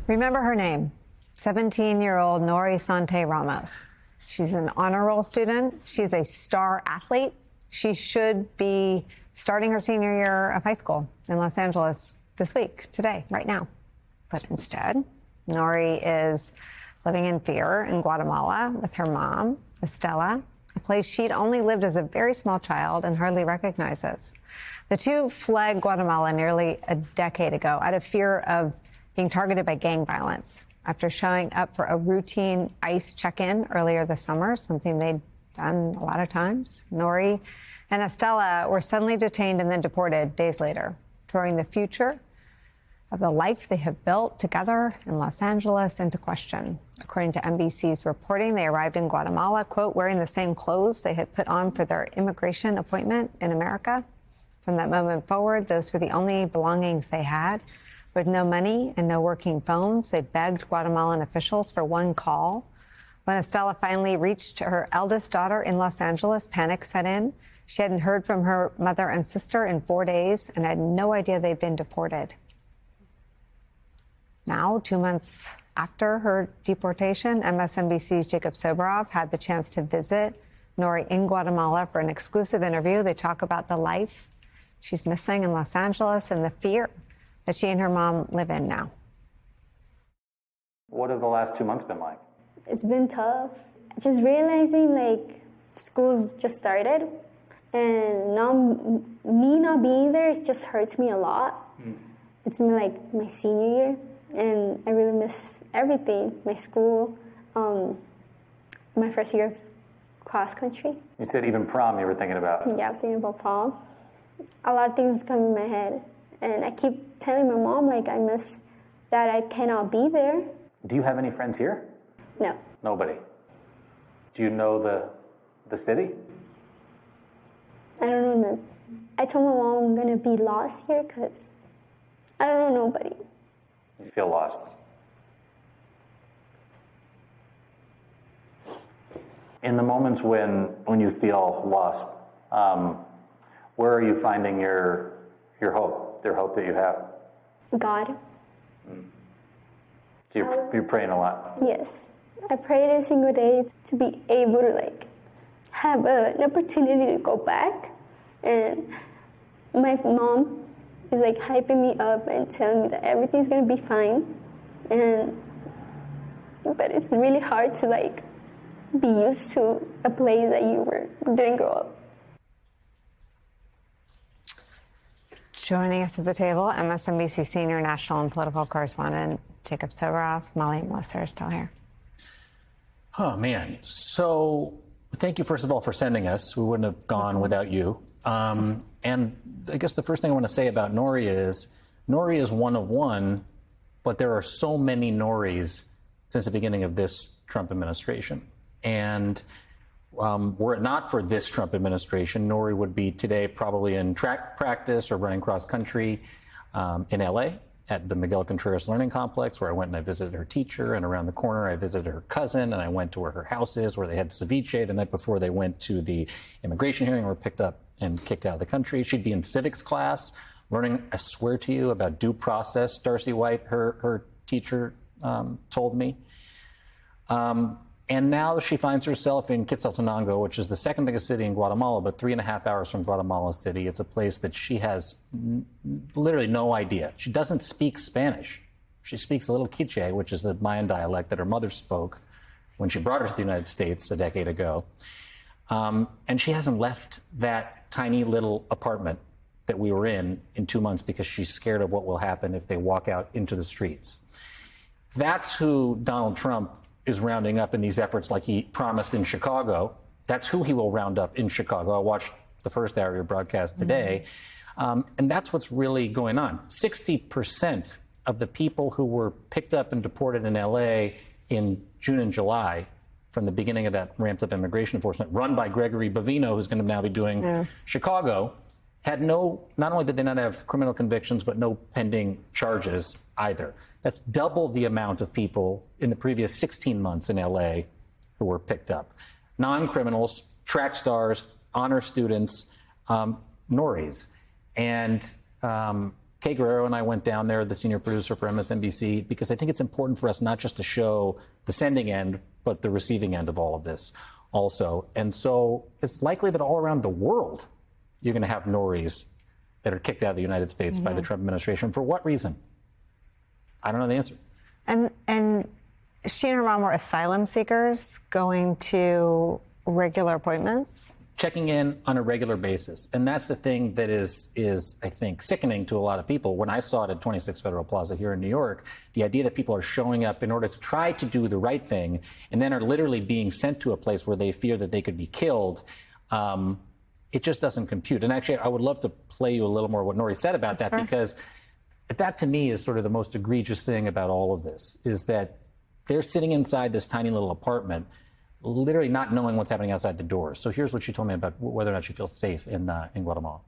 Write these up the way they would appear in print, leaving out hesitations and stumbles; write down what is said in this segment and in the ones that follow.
Remember her name, 17-year-old Nori Sante Ramos. She's an honor roll student. She's a star athlete. She should be starting her senior year of high school in Los Angeles this week, today, right now. But instead, Nori is living in fear in Guatemala with her mom, Estela, a place she'd only lived as a very small child and hardly recognizes. The two fled Guatemala nearly a decade ago out of fear of being targeted by gang violence after showing up for a routine ICE check-in earlier this summer, something they'd done a lot of times. Nori and Estela were suddenly detained and then deported days later, throwing the future of the life they have built together in Los Angeles into question. According to NBC's reporting, they arrived in Guatemala, quote, wearing the same clothes they had put on for their immigration appointment in America. From that moment forward, those were the only belongings they had. With no money and no working phones, they begged Guatemalan officials for one call. When Estela finally reached her eldest daughter in Los Angeles, panic set in. She hadn't heard from her mother and sister in 4 days and had no idea they'd been deported. Now, 2 months after her deportation, MSNBC's Jacob Soboroff had the chance to visit Nori in Guatemala for an exclusive interview. They talk about the life she's missing in Los Angeles and the fear that she and her mom live in now. What have the last 2 months been like? It's been tough. Just realizing like school just started and now me not being there, it just hurts me a lot. It's been like my senior year and I really miss everything. My school, my first year of cross country. You said even prom you were thinking about. Yeah, I was thinking about prom. A lot of things come in my head and I keep telling my mom like I miss that I cannot be there. Do you have any friends here? No. Nobody. Do you know the city? I don't know. I told my mom I'm gonna be lost here because I don't know nobody. You feel lost. In the moments when you feel lost, where are you finding your hope, the hope that you have? God. So you're praying a lot? Yes. I pray every single day to be able to like have an opportunity to go back. And my mom is like hyping me up and telling me that everything's gonna be fine. But it's really hard to like be used to a place that didn't grow up. Joining us at the table, MSNBC senior national and political correspondent Jacob Soboroff. Molly and Melissa are still here. Oh, man. So thank you, first of all, for sending us. We wouldn't have gone without you. And I guess the first thing I want to say about Nori is one of one, but there are so many Noris since the beginning of this Trump administration. And were it not for this Trump administration, Nori would be today probably in track practice or running cross country in LA at the Miguel Contreras Learning Complex, where I went and I visited her teacher, and around the corner I visited her cousin, and I went to where her house is, where they had ceviche the night before they went to the immigration hearing, were picked up and kicked out of the country. She'd be in civics class, learning, I swear to you, about due process, Darcy White, her teacher, told me. And now she finds herself in Quetzaltenango, which is the second biggest city in Guatemala, but 3.5 hours from Guatemala City. It's a place that she has literally no idea. She doesn't speak Spanish. She speaks a little Quiche, which is the Mayan dialect that her mother spoke when she brought her to the United States a decade ago. And she hasn't left that tiny little apartment that we were in 2 months because she's scared of what will happen if they walk out into the streets. That's who Donald Trump is rounding up in these efforts like he promised in Chicago. That's who he will round up in Chicago. I watched the first hour of your broadcast today. And that's what's really going on. 60% of the people who were picked up and deported in LA in June and July from the beginning of that ramped up immigration enforcement run by Gregory Bavino, who's going to now be doing Chicago, had not only did they not have criminal convictions, but no pending charges either. That's double the amount of people in the previous 16 months in LA who were picked up. Non-criminals, track stars, honor students, Noris. And Kay Guerrero and I went down there, the senior producer for MSNBC, because I think it's important for us not just to show the sending end, but the receiving end of all of this also. And so it's likely that all around the world, you're going to have Noris that are kicked out of the United States by the Trump administration. For what reason? I don't know the answer. And she and her mom were asylum seekers going to regular appointments? Checking in on a regular basis. And that's the thing that is, I think, sickening to a lot of people. When I saw it at 26 Federal Plaza here in New York, the idea that people are showing up in order to try to do the right thing and then are literally being sent to a place where they fear that they could be killed, it just doesn't compute. And actually, I would love to play you a little more what Nori said about that, because that to me is sort of the most egregious thing about all of this, is that they're sitting inside this tiny little apartment, literally not knowing what's happening outside the door. So here's what she told me about whether or not she feels safe in Guatemala.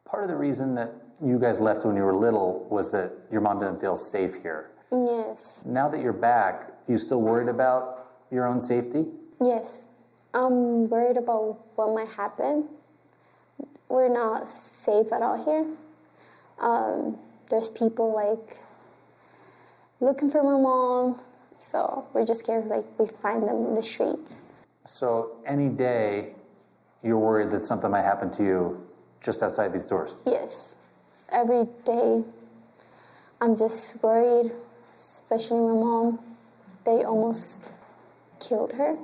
Part of the reason that you guys left when you were little was that your mom didn't feel safe here. Yes. Now that you're back, you still worried about your own safety? Yes. I'm worried about what might happen. We're not safe at all here. There's people like looking for my mom. So we're just scared, like, we find them in the streets. So any day, you're worried that something might happen to you just outside these doors? Yes. Every day, I'm just worried, especially my mom. They almost killed her.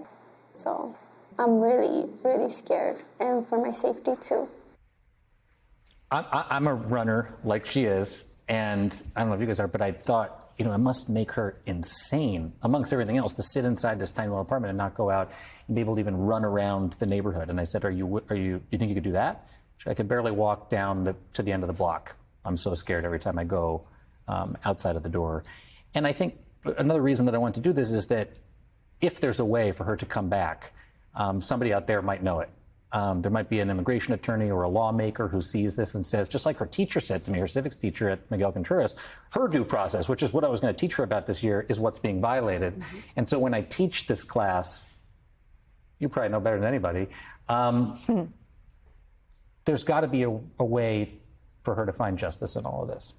So I'm really, really scared, and for my safety, too. I'm a runner like she is, and I don't know if you guys are, but I thought, it must make her insane, amongst everything else, to sit inside this tiny little apartment and not go out and be able to even run around the neighborhood. And I said, you think you could do that? I could barely walk down to the end of the block. I'm so scared every time I go outside of the door. And I think another reason that I want to do this is that if there's a way for her to come back, somebody out there might know it. There might be an immigration attorney or a lawmaker who sees this and says, just like her teacher said to me, her civics teacher at Miguel Contreras, her due process, which is what I was going to teach her about this year, is what's being violated. And so when I teach this class, you probably know better than anybody, there's got to be a way for her to find justice in all of this.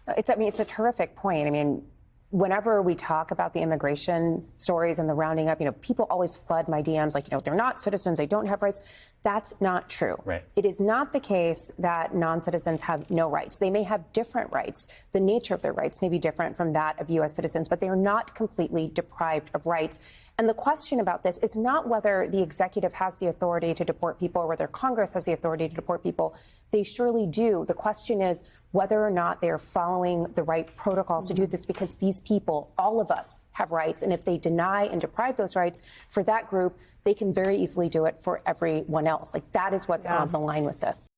It's a terrific point. I mean, whenever we talk about the immigration stories and the rounding up, people always flood my DMs like, they're not citizens, they don't have rights. That's not true. Right. It is not the case that non-citizens have no rights. They may have different rights. The nature of their rights may be different from that of U.S. citizens, but they are not completely deprived of rights. And the question about this is not whether the executive has the authority to deport people or whether Congress has the authority to deport people. They surely do. The question is whether or not they are following the right protocols to do this, because these people, all of us, have rights. And if they deny and deprive those rights for that group, they can very easily do it for everyone else. Like, that is what's on the line with this.